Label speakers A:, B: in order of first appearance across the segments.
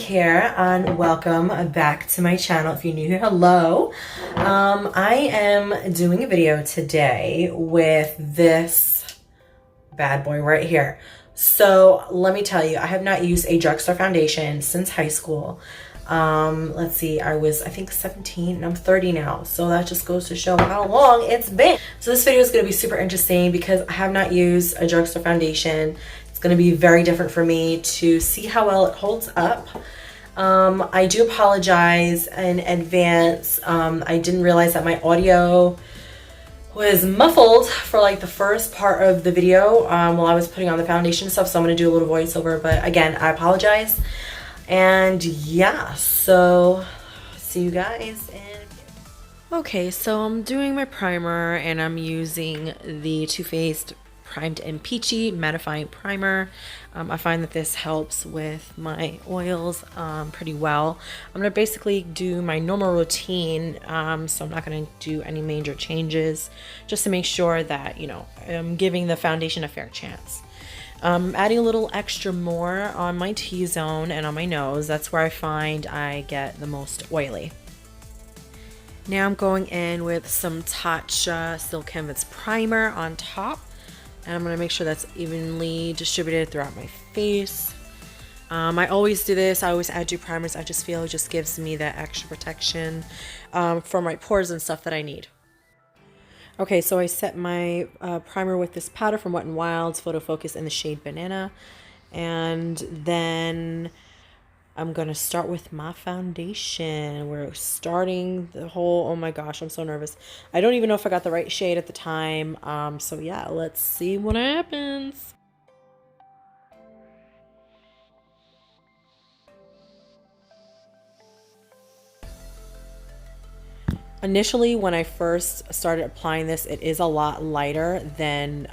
A: here and welcome back to my channel. If you're new here, hello. I am doing a video today with this bad boy right here. So let me tell you, I have not used a drugstore foundation since high school. Let's see, I think 17 and I'm 30 now. So that just goes to show how long it's been. So this video is going to be super interesting because I have not used a drugstore foundation. It's going to be very different for me to see how well it holds up. I do apologize in advance. I didn't realize that my audio was muffled for like the first part of the video while I was putting on the foundation stuff. So I'm going to do a little voiceover, but again, I apologize. And yeah, so see you guys in... Okay, so I'm doing my primer and I'm using the Too Faced Primed and Peachy Mattifying Primer. I find that this helps with my oils pretty well. I'm going to basically do my normal routine, so I'm not going to do any major changes, just to make sure that, you know, I'm giving the foundation a fair chance. Adding a little extra more on my T-zone and on my nose. That's where I find I get the most oily. Now I'm going in with some Tatcha Silk Canvas Primer on top. And I'm going to make sure that's evenly distributed throughout my face. I always do this. I always add 2 primers. I just feel it just gives me that extra protection for my pores and stuff that I need. Okay, so I set my primer with this powder from Wet n Wild's Photo Focus in the shade Banana. And then I'm going to start with my foundation. We're starting the whole... Oh my gosh, I'm so nervous. I don't even know if I got the right shade at the time. So yeah, let's see what happens. Initially, when I first started applying this, it is a lot lighter than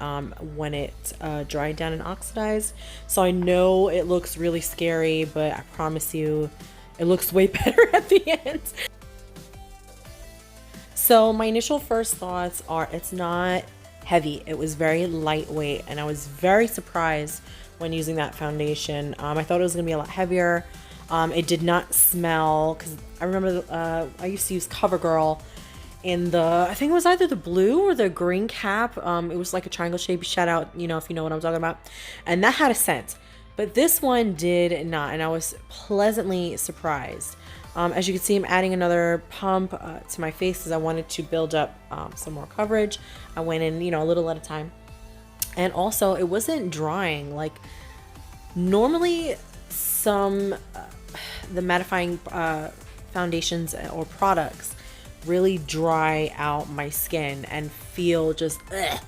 A: when it dried down and oxidized. So I know it looks really scary, but I promise you, it looks way better at the end. So my initial first thoughts are it's not heavy. It was very lightweight, and I was very surprised when using that foundation. I thought it was going to be a lot heavier. It did not smell, because I remember I used to use CoverGirl in the, I think it was either the blue or the green cap. It was like a triangle shape. Shout out, you know, if you know what I'm talking about. And that had a scent, but this one did not, and I was pleasantly surprised. As you can see, I'm adding another pump to my face because I wanted to build up some more coverage. I went in, you know, a little at a time. And also, it wasn't drying. Like, normally the mattifying foundations or products really dry out my skin and feel just ugh.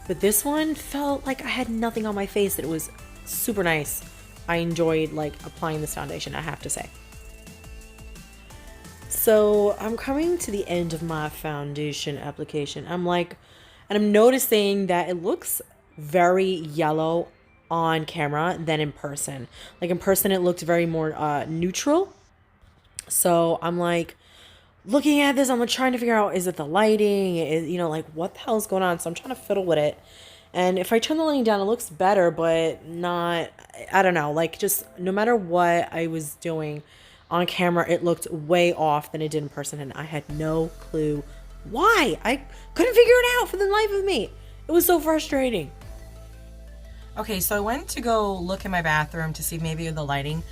A: But this one felt like I had nothing on my face. It was super nice. I enjoyed like applying this foundation, I have to say. So I'm coming to the end of my foundation application. I'm noticing that it looks very yellow on camera than in person. Like in person it looked very more neutral. So I'm like looking at this, I'm like trying to figure out, is it the lighting, you know, like what the hell is going on? So I'm trying to fiddle with it, and if I turn the lighting down it looks better, but not, I don't know, like just no matter what I was doing on camera it looked way off than it did in person, and I had no clue why. I couldn't figure it out for the life of me. It was so frustrating. Okay, so I went to go look in my bathroom to see maybe the lighting.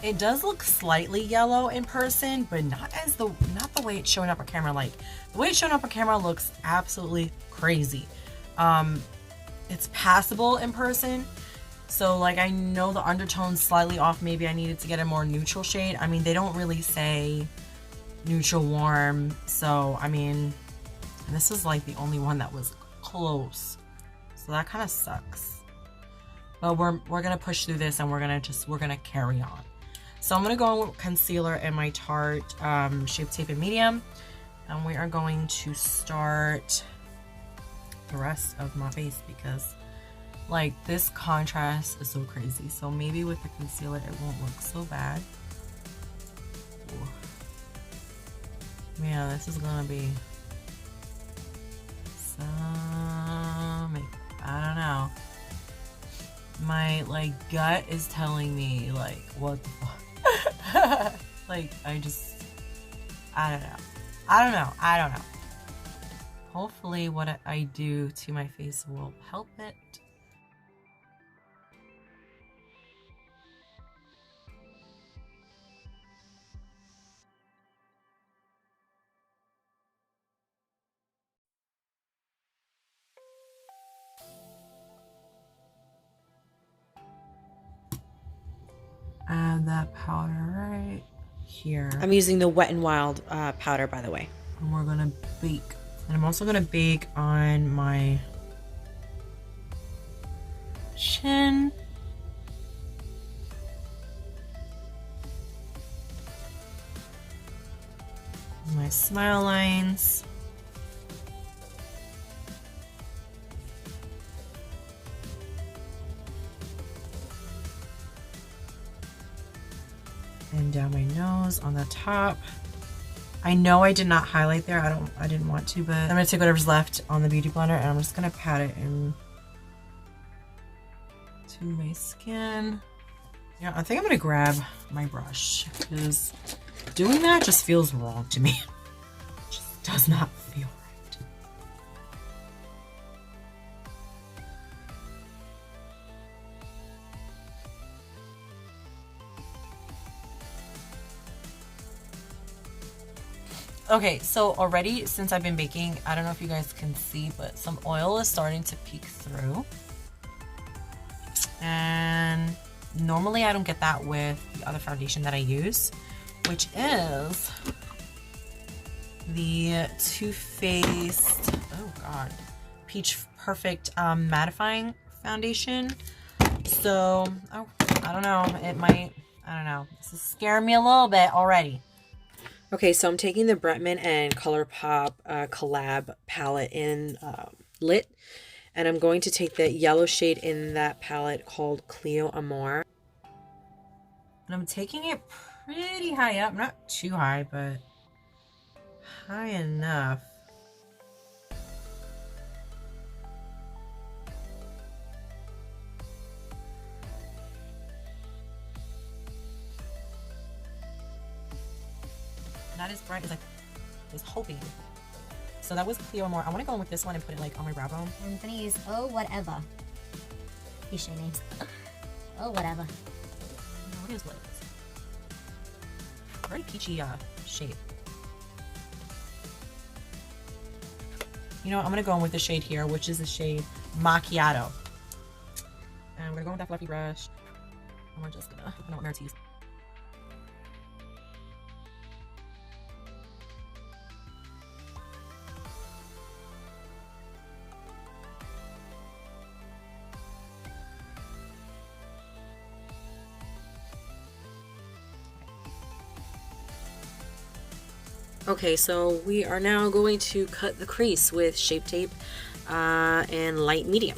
A: It does look slightly yellow in person, but not the way it's showing up on camera. Like the way it's showing up on camera looks absolutely crazy. It's passable in person. So like I know the undertone's slightly off. Maybe I needed to get a more neutral shade. I mean, they don't really say neutral warm. So I mean, and this is like the only one that was close. So that kind of sucks. But we're gonna push through this, and we're gonna carry on. So I'm gonna go with concealer in my Tarte Shape Tape in medium, and we are going to start the rest of my face because like this contrast is so crazy. So maybe with the concealer it won't look so bad. Ooh. Yeah, this is gonna be some, I don't know. My like gut is telling me like what the fuck. Like, I don't know. I don't know. Hopefully what I do to my face will help it. Add that powder right here.
B: I'm using the Wet n Wild powder, by the way.
A: And we're gonna bake. And I'm also gonna bake on my chin. My smile lines. And down my nose on the top. I know I did not highlight there. I didn't want to, but I'm gonna take whatever's left on the Beauty Blender and I'm just gonna pat it in to my skin. Yeah, I think I'm gonna grab my brush because doing that just feels wrong to me. It just does not feel right. Okay, so already since I've been baking, I don't know if you guys can see, but some oil is starting to peek through. And normally I don't get that with the other foundation that I use, which is the Too Faced, oh god, Peach Perfect mattifying foundation. So, oh, I don't know, it might, I don't know, this is scaring me a little bit already.
B: Okay, so I'm taking the Bretman and ColourPop collab palette in Lit. And I'm going to take the yellow shade in that palette called Cleo Amore.
A: And I'm taking it pretty high up. Not too high, but high enough. Not as bright as I was hoping. So that was Cleo Amore. I want to go in with this one and put it like on my brow bone.
C: I'm gonna use Oh Whatever. These shade names. Oh Whatever.
A: No, what is what? Very peachy shade. You know, I'm gonna go in with the shade here, which is the shade Macchiato. And I'm gonna go in with that fluffy brush. And we're just gonna, I don't know what mirror to use.
B: Okay, so we are now going to cut the crease with Shape Tape and light medium.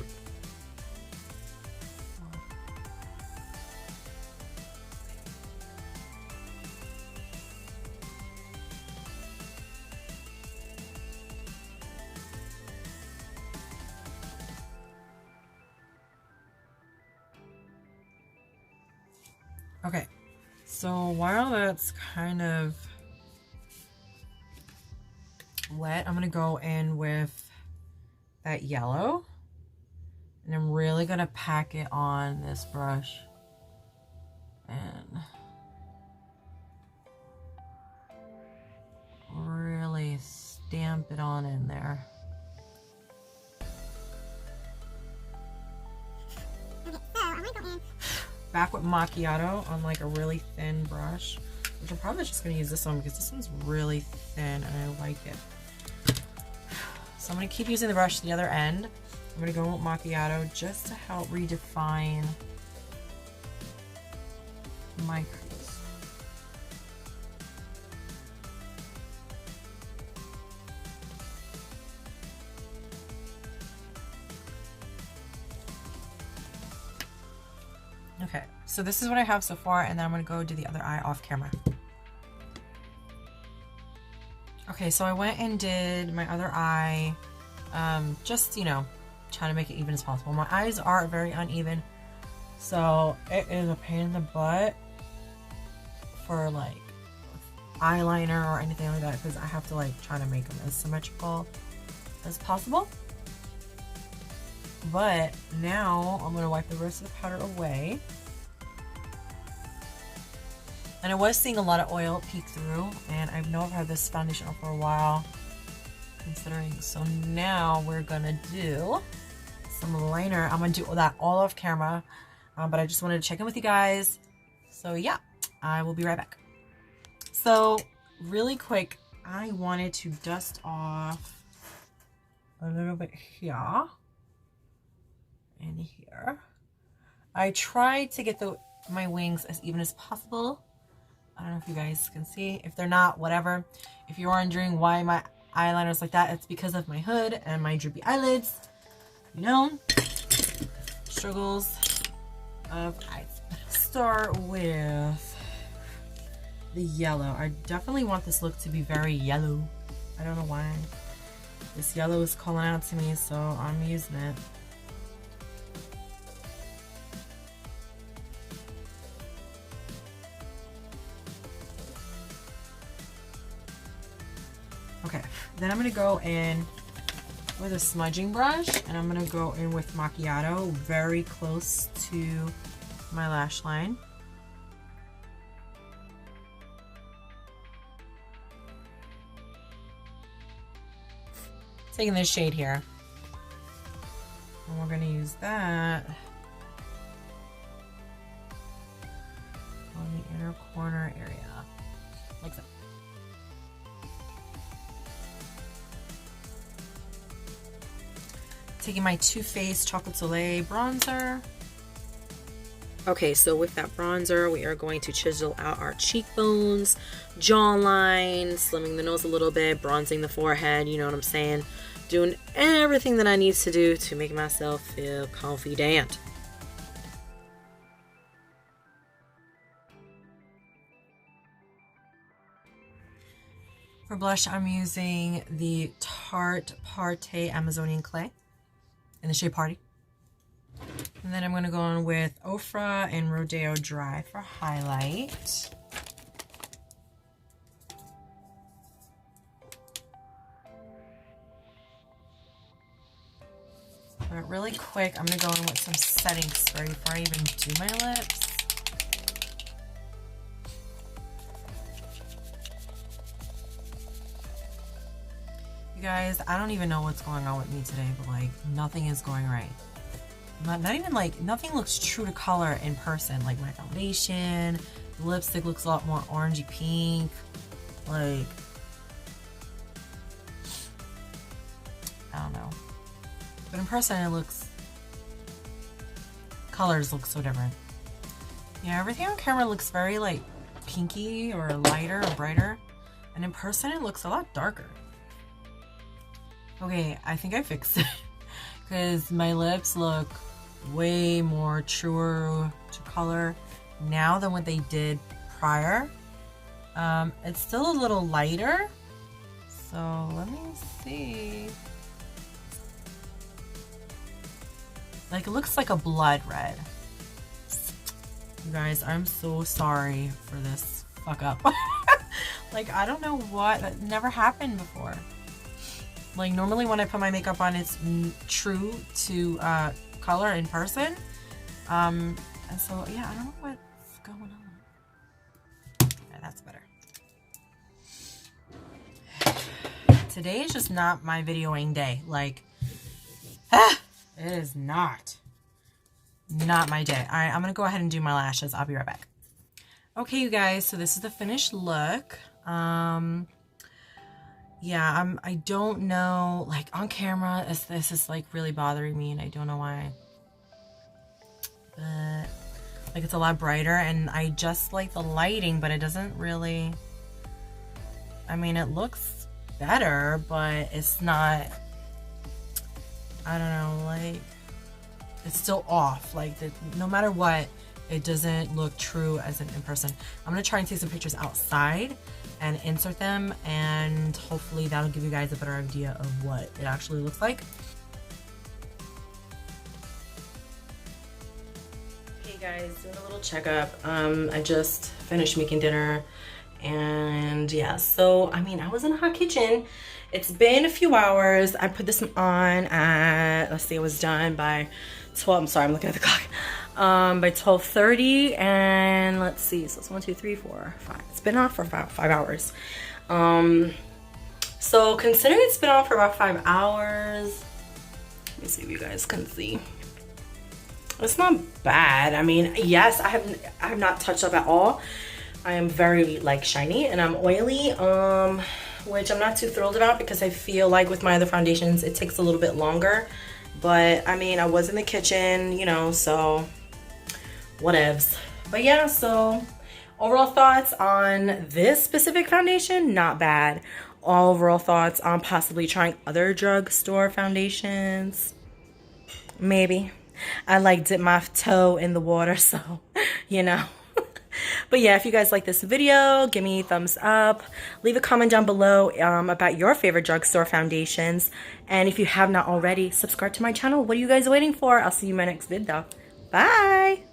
A: Okay, so while that's kind of wet, I'm gonna go in with that yellow and I'm really gonna pack it on this brush and really stamp it on in there. Back with Macchiato on like a really thin brush, which I'm probably just gonna use this one because this one's really thin and I like it. So I'm gonna keep using the brush to the other end. I'm gonna go with Macchiato just to help redefine my crease. Okay, so this is what I have so far, and then I'm gonna go do the other eye off camera. Okay, so I went and did my other eye, just, you know, trying to make it even as possible. My eyes are very uneven, so it is a pain in the butt for like eyeliner or anything like that, because I have to like try to make them as symmetrical as possible. But now I'm gonna wipe the rest of the powder away. And I was seeing a lot of oil peek through, and I've never had this foundation on for a while, considering. So now we're gonna do some liner. I'm gonna do that all off camera, but I just wanted to check in with you guys. So yeah, I will be right back. So really quick, I wanted to dust off a little bit here and here. I tried to get my wings as even as possible. I don't know if you guys can see. If they're not, whatever. If you're wondering why my eyeliner is like that, it's because of my hood and my droopy eyelids. You know, struggles of eyes. Start with the yellow. I definitely want this look to be very yellow. I don't know why. This yellow is calling out to me, so I'm using it. Okay, then I'm gonna go in with a smudging brush, and I'm gonna go in with macchiato very close to my lash line. Taking this shade here, and we're gonna use that on the inner corner area, like that. Taking my Too Faced Chocolate Soleil bronzer.
B: Okay, so with that bronzer, we are going to chisel out our cheekbones, jawline, slimming the nose a little bit, bronzing the forehead, you know what I'm saying? Doing everything that I need to do to make myself feel confident.
A: For blush, I'm using the Tarte Parte Amazonian Clay in the shade Party. And then I'm going to go in with Ofra and Rodeo Dry for highlight. But really quick, I'm going to go in with some setting spray before I even do my lips. You guys, I don't even know what's going on with me today, but like nothing is going right. Not even like, nothing looks true to color in person. Like my foundation, the lipstick looks a lot more orangey pink. Like, I don't know. But in person it looks, colors look so different. Yeah, everything on camera looks very like pinky or lighter or brighter. And in person it looks a lot darker. Okay, I think I fixed it. Because my lips look way more truer to color now than what they did prior. It's still a little lighter, so let me see. Like, it looks like a blood red. You guys, I'm so sorry for this fuck up. Like, I don't know what, that never happened before. Like, normally when I put my makeup on, it's true to color in person. And so, yeah, I don't know what's going on. Yeah, that's better. Today is just not my videoing day. Like, it is not my day. All right, I'm going to go ahead and do my lashes. I'll be right back. Okay, you guys, so this is the finished look. Yeah, I don't know, like on camera, this is like really bothering me and I don't know why. But like it's a lot brighter and I just like the lighting, but it doesn't really, I mean, it looks better, but it's not, I don't know, like it's still off. Like no matter what, it doesn't look true as an in person. I'm gonna try and take some pictures outside and insert them, and hopefully that'll give you guys a better idea of what it actually looks like. Hey guys, doing a little checkup. I just finished making dinner, and yeah, so I mean, I was in a hot kitchen. It's been a few hours. I put this on at, let's see, it was done by 12. I'm sorry, I'm looking at the clock. By 12:30, and let's see, so it's 1, 2, 3, 4, 5. It's been on for about 5 hours. So considering it's been on for about 5 hours, let me see if you guys can see. It's not bad. I mean, yes, I have not touched up at all. I am very like shiny and I'm oily, which I'm not too thrilled about because I feel like with my other foundations it takes a little bit longer. But I mean, I was in the kitchen, you know, so whatevs. But yeah, so overall thoughts on this specific foundation, not bad. Overall thoughts on possibly trying other drugstore foundations, maybe. I like dip my toe in the water, so you know. But yeah, if you guys like this video, give me a thumbs up. Leave a comment down below about your favorite drugstore foundations. And if you have not already, subscribe to my channel. What are you guys waiting for? I'll see you in my next video. Bye!